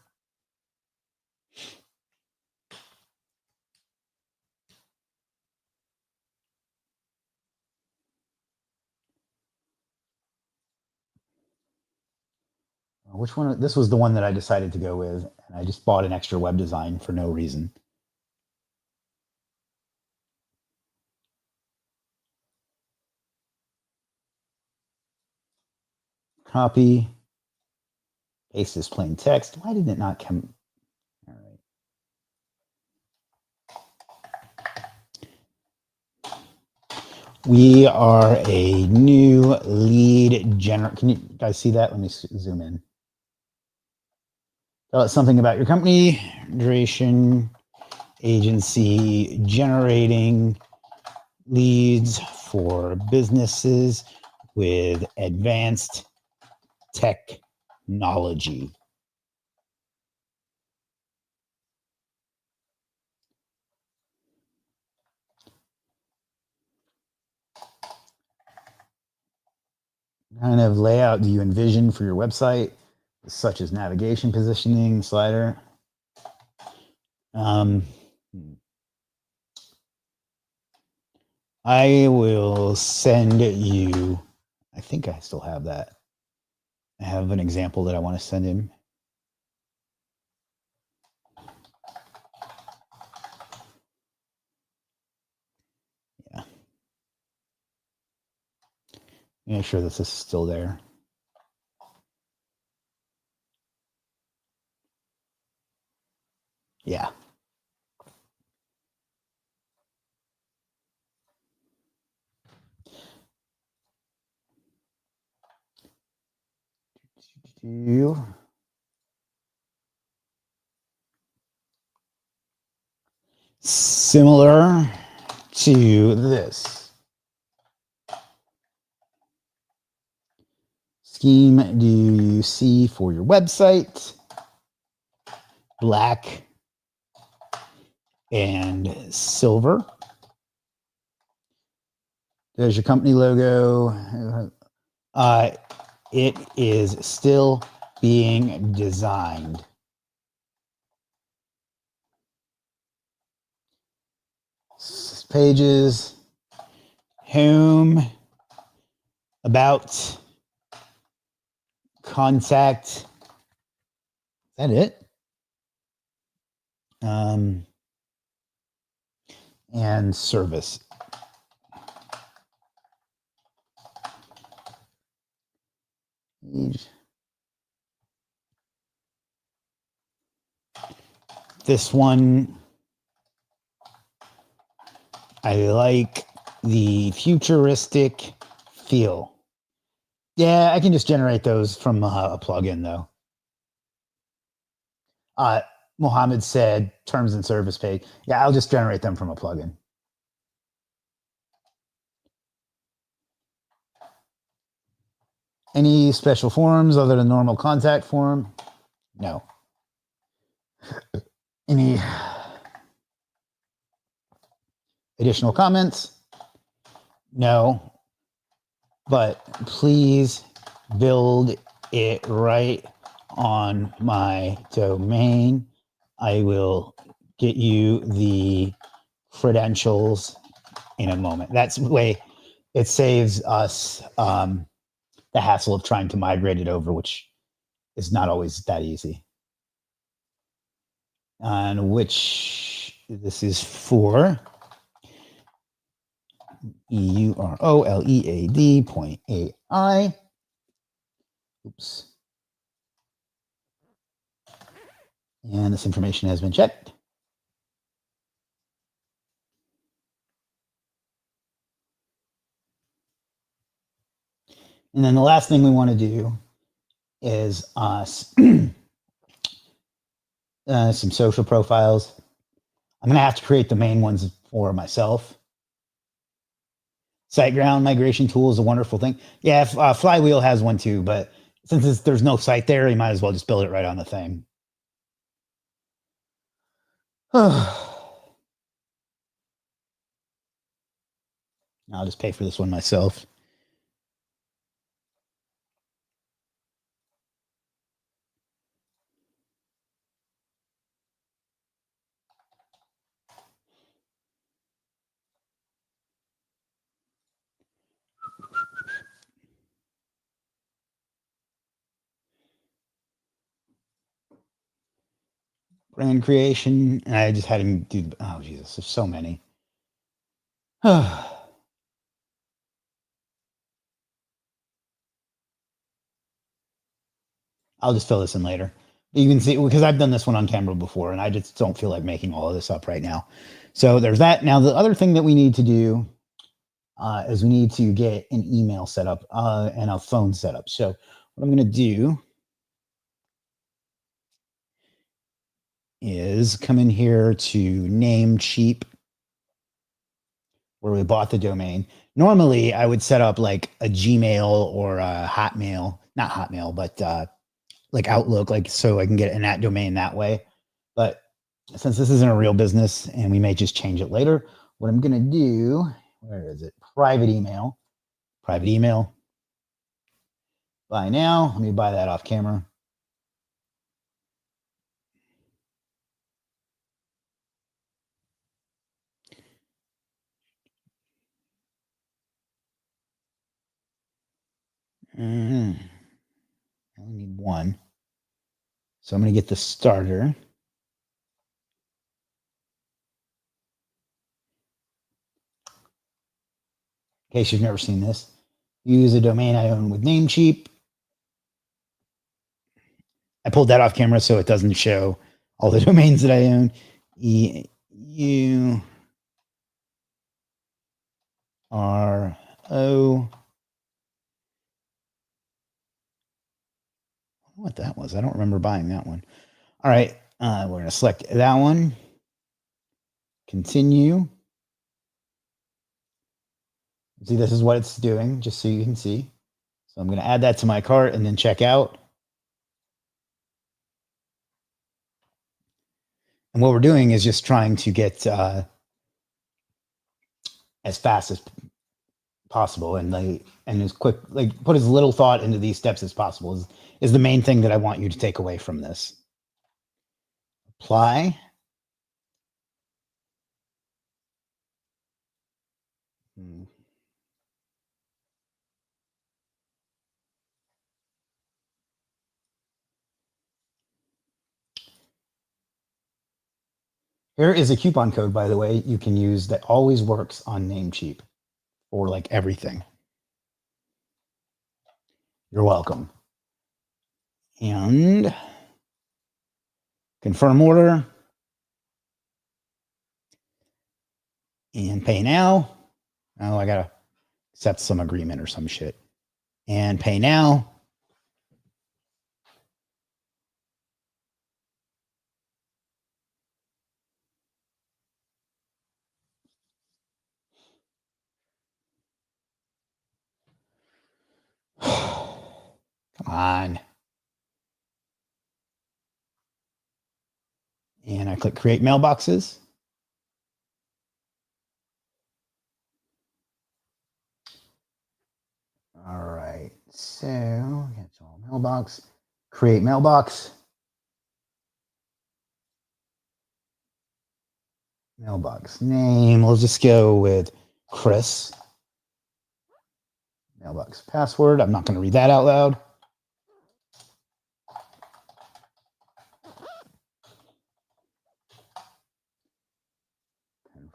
Which one? This was the one that I decided to go with, and I just bought an extra web design for no reason. Copy, paste this plain text. Why did it not come? All right. We are a new lead generator. Can you guys see that? Let me zoom in. Tell us something about your company, duration, agency, generating leads for businesses with advanced technology. What kind of layout do you envision for your website, such as navigation, positioning, slider? I will send you, I think I still have that. I have an example that I want to send him. Yeah. Make sure that this is still there. Yeah. Similar to this. Scheme do you see for your website? Black and silver. There's your company logo. It is still being designed. Pages, home, about, contact. Is that it? And service. This one, I like the futuristic feel. Yeah, I can just generate those from a plugin though. Mohammed said terms and service page. Yeah, I'll just generate them from a plugin. Any special forms other than normal contact form? No. Any additional comments? No. But please build it right on my domain. I will get you the credentials in a moment. That's the way it saves us the hassle of trying to migrate it over, which is not always that easy. And which this is for EUROLEAD.ai. Oops. And this information has been checked. And then the last thing we want to do is some social profiles. I'm going to have to create the main ones for myself. SiteGround migration tool is a wonderful thing. Yeah, Flywheel has one too, but since there's no site there, you might as well just build it right on the thing. I'll just pay for this one myself. Brand creation. And I just had him do, oh, Jesus, there's so many. I'll just fill this in later. You can see, because I've done this one on camera before, and I just don't feel like making all of this up right now. So there's that. Now, the other thing that we need to do is we need to get an email set up and a phone set up. So what I'm going to do is come in here to Namecheap, where we bought the domain. Normally, I would set up like a Gmail or a Hotmail, not Hotmail, but like Outlook, like so I can get an at domain that way. But since this isn't a real business and we may just change it later, what I'm going to do, where is it? Private email. Buy now. Let me buy that off camera. I only need one. So I'm going to get the starter. In case you've never seen this, use a domain I own with Namecheap. I pulled that off camera so it doesn't show all the domains that I own. EURO. What that was. I don't remember buying that one. All right. We're going to select that one. Continue. See, this is what it's doing, just so you can see. So I'm going to add that to my cart and then check out. And what we're doing is just trying to get as fast as possible and as quick, like put as little thought into these steps as possible is the main thing that I want you to take away from this. Apply. Here is a coupon code, by the way, you can use that always works on Namecheap for like everything. You're welcome. And confirm order. And pay now. Oh, I got to accept some agreement or some shit. And pay now. Come on. And I click create mailboxes. All right. So that's all mailbox. Create mailbox. Mailbox name. We'll just go with Chris. Mailbox password. I'm not going to read that out loud.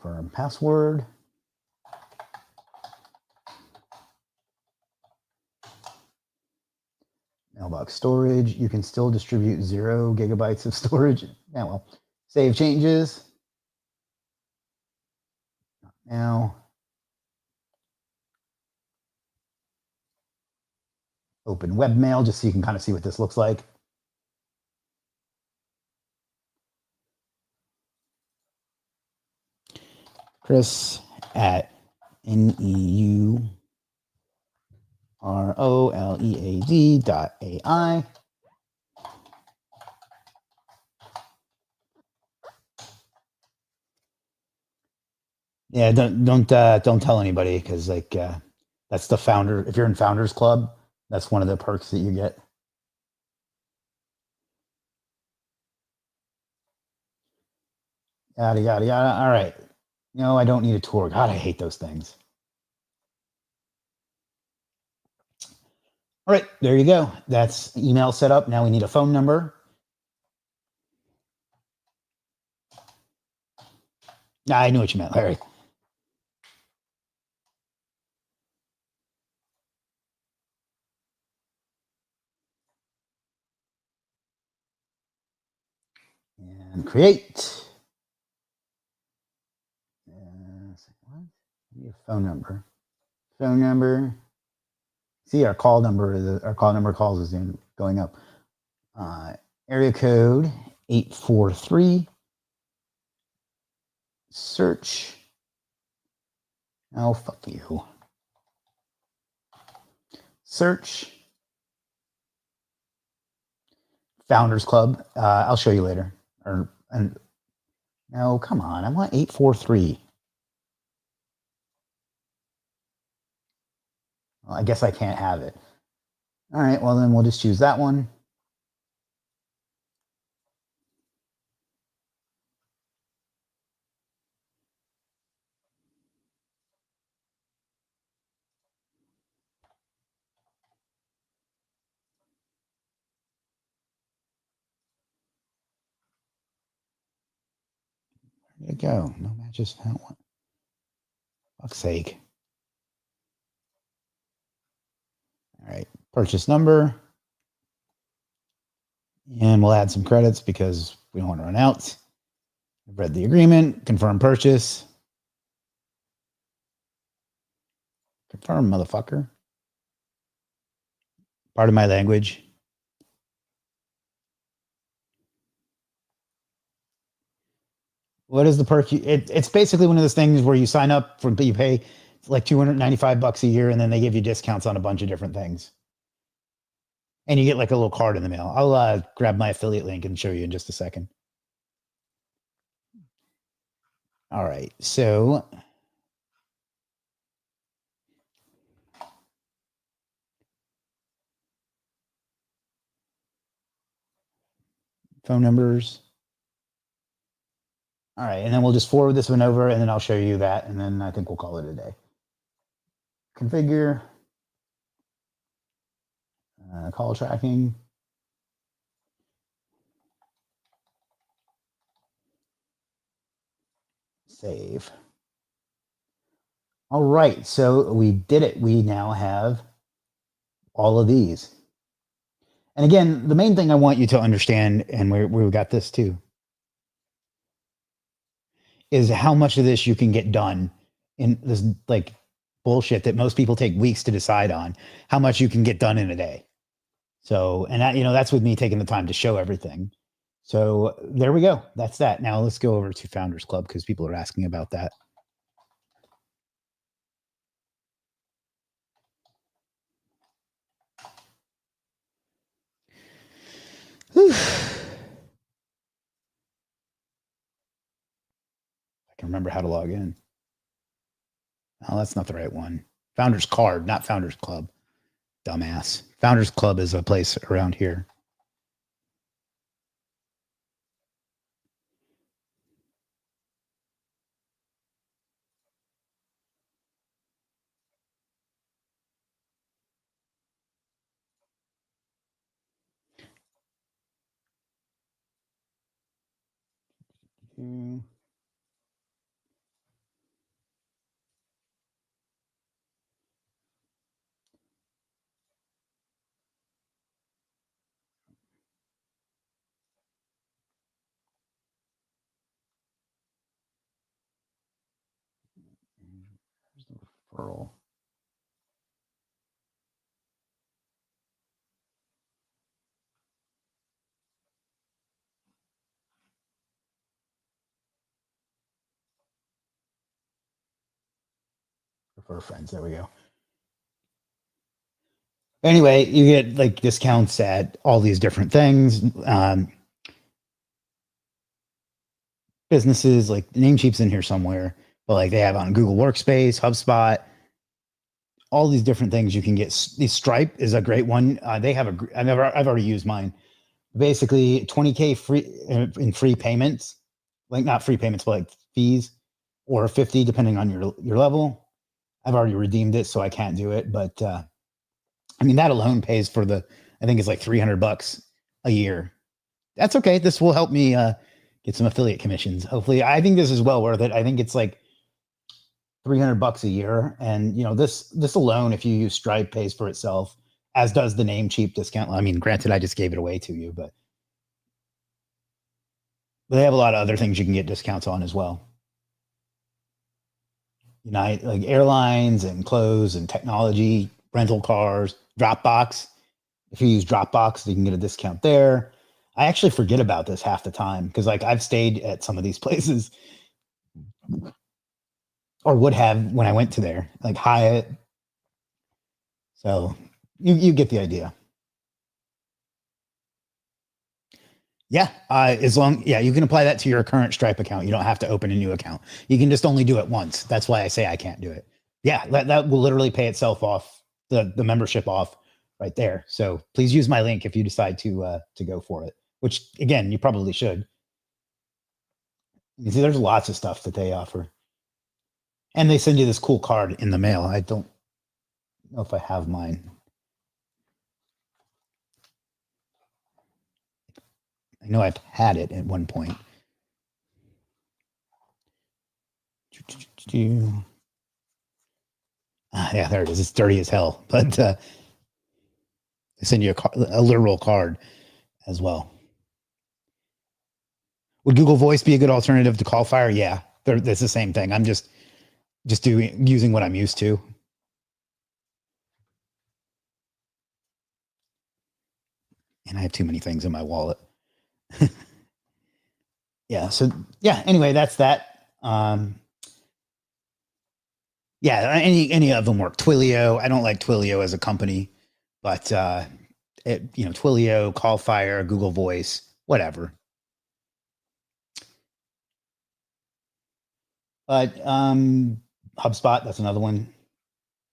Confirm password. Mailbox storage. You can still distribute 0 gigabytes of storage. Yeah, well, save changes. Now, open webmail just so you can kind of see what this looks like. Chris at NEUROLEAZ.ai. Yeah, don't tell anybody because that's the founder. If you're in Founders Club, that's one of the perks that you get. Yada yada yada. All right. No, I don't need a tour. God, I hate those things. All right, there you go. That's email set up. Now we need a phone number. I knew what you meant, Larry. And create. What? Your phone number. Phone number. See, our call number calls is going up. Area code 843. Search. Oh, fuck you. Search. Founders Club. I'll show you later. No, come on. I want 843. Well, I guess I can't have it. All right, well, then we'll just choose that one. Where'd it go? No matches found. One. Fuck's sake. All right, purchase number. And we'll add some credits because we don't want to run out. I've read the agreement. Confirm purchase. Confirm, motherfucker. Pardon my language. What is the perk? It's basically one of those things where you sign up for, you pay like $295 a year, and then they give you discounts on a bunch of different things. And you get like a little card in the mail. I'll grab my affiliate link and show you in just a second. All right. So phone numbers. All right. And then we'll just forward this one over, and then I'll show you that. And then I think we'll call it a day. Configure. Call tracking. Save. All right, so we did it. We now have all of these. And again, the main thing I want you to understand, and we've got this too, is how much of this you can get done in this like bullshit that most people take weeks to decide on, how much you can get done in a day. So, and that, that's with me taking the time to show everything. So there we go. That's that. Now let's go over to Founders Club because people are asking about that. Whew. I can remember how to log in. Oh, that's not the right one. Founders Card, not Founders Club. Dumbass. Founders Club is a place around here. Where's the referral? Refer friends. There we go. Anyway, you get like discounts at all these different things. Businesses like Namecheap's in here somewhere, but like they have on Google Workspace, HubSpot, all these different things you can get. Stripe is a great one. They have I've already used mine. Basically, 20K free in free payments, like not free payments, but like fees, or 50 depending on your level. I've already redeemed it, so I can't do it. But I mean, that alone pays for I think it's like $300 a year. That's okay. This will help me get some affiliate commissions. Hopefully, I think this is well worth it. I think it's like $300 a year, and this alone, if you use Stripe, pays for itself, as does the Namecheap discount. I mean, granted, I just gave it away to you, but they have a lot of other things you can get discounts on as well. Like airlines and clothes and technology, rental cars, Dropbox. If you use Dropbox, you can get a discount there. I actually forget about this half the time because like I've stayed at some of these places, or would have when I went to there, like Hyatt. So you get the idea. Yeah, you can apply that to your current Stripe account. You don't have to open a new account. You can just only do it once. That's why I say I can't do it. Yeah, that will literally pay itself off, the membership off right there. So please use my link if you decide to go for it, which again, you probably should. You see, there's lots of stuff that they offer. And they send you this cool card in the mail. I don't know if I have mine. I know I've had it at one point. Yeah, there it is. It's dirty as hell, but they send you a literal card as well. Would Google Voice be a good alternative to Callfire? Yeah, it's the same thing. I'm just using what I'm used to. And I have too many things in my wallet. Yeah. So yeah. Anyway, that's that. Yeah. Any of them work. Twilio. I don't like Twilio as a company, but Twilio, Callfire, Google Voice, whatever. But HubSpot, that's another one.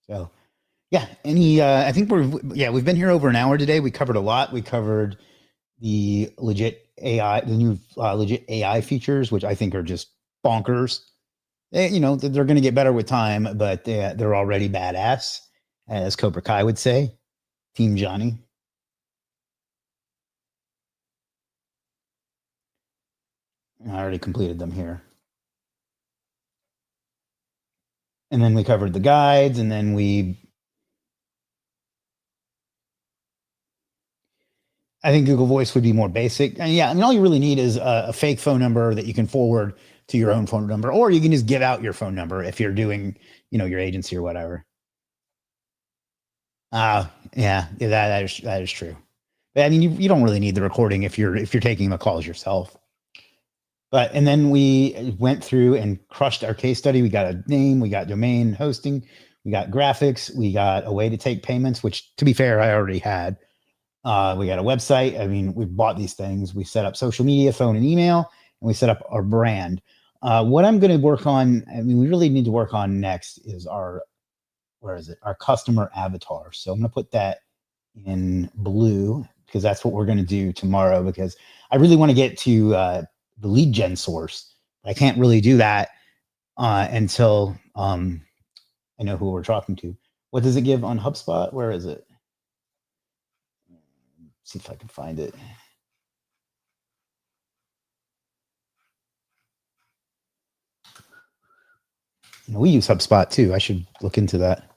So yeah, I think we've been here over an hour today. We covered a lot. We covered the new Legiit AI features, which I think are just bonkers. They're going to get better with time, but they're already badass, as Cobra Kai would say. Team Johnny. I already completed them here. And then we covered the guides, and then I think Google Voice would be more basic. And yeah, I mean, all you really need is a fake phone number that you can forward to your own phone number, or you can just give out your phone number if you're doing, your agency or whatever. Yeah, that is true. But I mean, you don't really need the recording if you're taking the calls yourself. And then we went through and crushed our case study. We got a name, we got domain hosting, we got graphics, we got a way to take payments, which to be fair, I already had. We got a website. I mean, we bought these things. We set up social media, phone and email, and we set up our brand. What I'm going to work on, I mean, we really need to work on next is our customer avatar. So I'm going to put that in blue because that's what we're going to do tomorrow, because I really want to get to the lead gen source. I can't really do that until I know who we're talking to. What does it give on HubSpot? Where is it? See if I can find it. We use HubSpot too. I should look into that.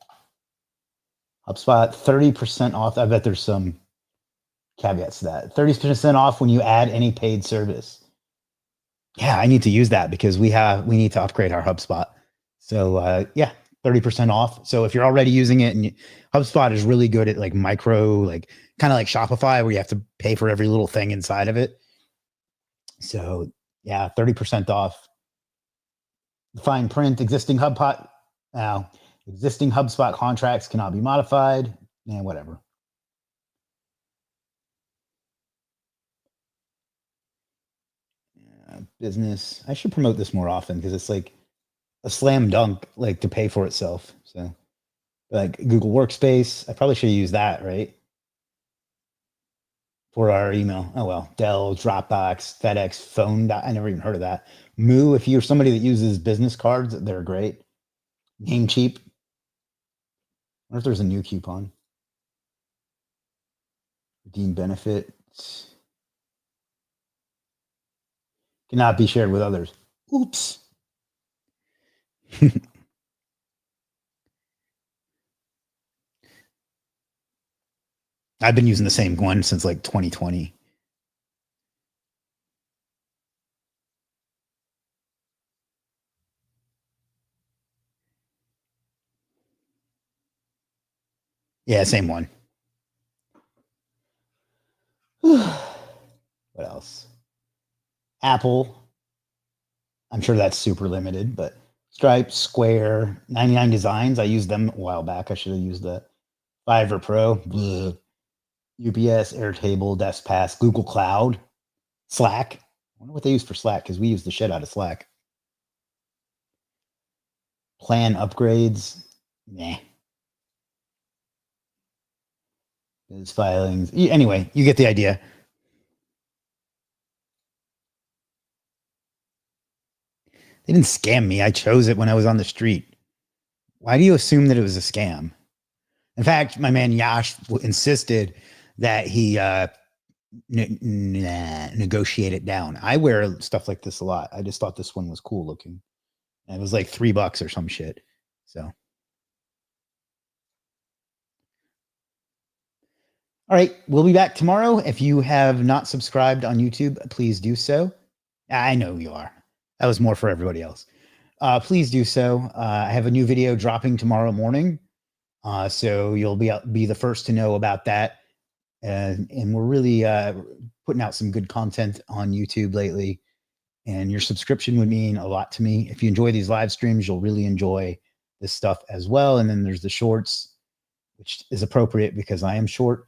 HubSpot 30% off. I bet there's some caveats to that. 30% off when you add any paid service. Yeah, I need to use that because we need to upgrade our HubSpot. So yeah, 30% off. So if you're already using it, and HubSpot is really good at like micro, like kind of like Shopify, where you have to pay for every little thing inside of it. So yeah, 30% off. Fine print, existing HubSpot. Now, Existing HubSpot contracts cannot be modified, and whatever. Business. I should promote this more often because it's like a slam dunk, like to pay for itself. So, like Google Workspace, I probably should use that, right? For our email. Oh well, Dell, Dropbox, FedEx, Phone. I never even heard of that. Moo. If you're somebody that uses business cards, they're great. Namecheap. I wonder if there's a new coupon. Redeem benefits. Cannot be shared with others. Oops. I've been using the same one since like 2020. Yeah, same one. What else? Apple. I'm sure that's super limited, but Stripe, Square, 99 Designs. I used them a while back. I should have used that. Fiverr Pro. Bleh. UPS, Airtable, DeskPass, Google Cloud, Slack. I wonder what they use for Slack because we use the shit out of Slack. Plan upgrades. Nah. Business filings. Anyway, you get the idea. They didn't scam me. I chose it when I was on the street. Why do you assume that it was a scam? In fact, my man Yash insisted that he negotiate it down. I wear stuff like this a lot. I just thought this one was cool looking. And it was like $3 or some shit. So, all right, we'll be back tomorrow. If you have not subscribed on YouTube, please do so. I know you are. That was more for everybody else. Please do so. I have a new video dropping tomorrow morning. So you'll be the first to know about that. And we're really putting out some good content on YouTube lately. And your subscription would mean a lot to me. If you enjoy these live streams, you'll really enjoy this stuff as well. And then there's the shorts, which is appropriate because I am short,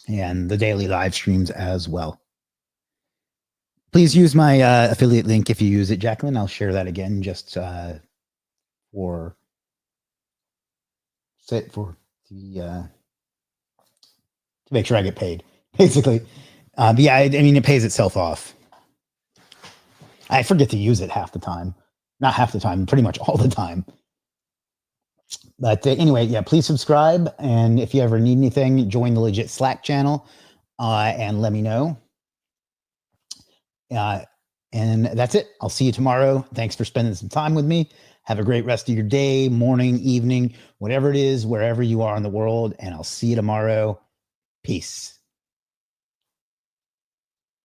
and the daily live streams as well. Please use my affiliate link if you use it, Jacqueline. I'll share that again just for the to make sure I get paid, basically. But yeah, I mean, it pays itself off. I forget to use it half the time. Not half the time, pretty much all the time. But anyway, yeah, please subscribe. And if you ever need anything, join the Legiit Slack channel and let me know. And that's it. I'll see you tomorrow. Thanks for spending some time with me. Have a great rest of your day, morning, evening, whatever it is, wherever you are in the world. And I'll see you tomorrow. Peace.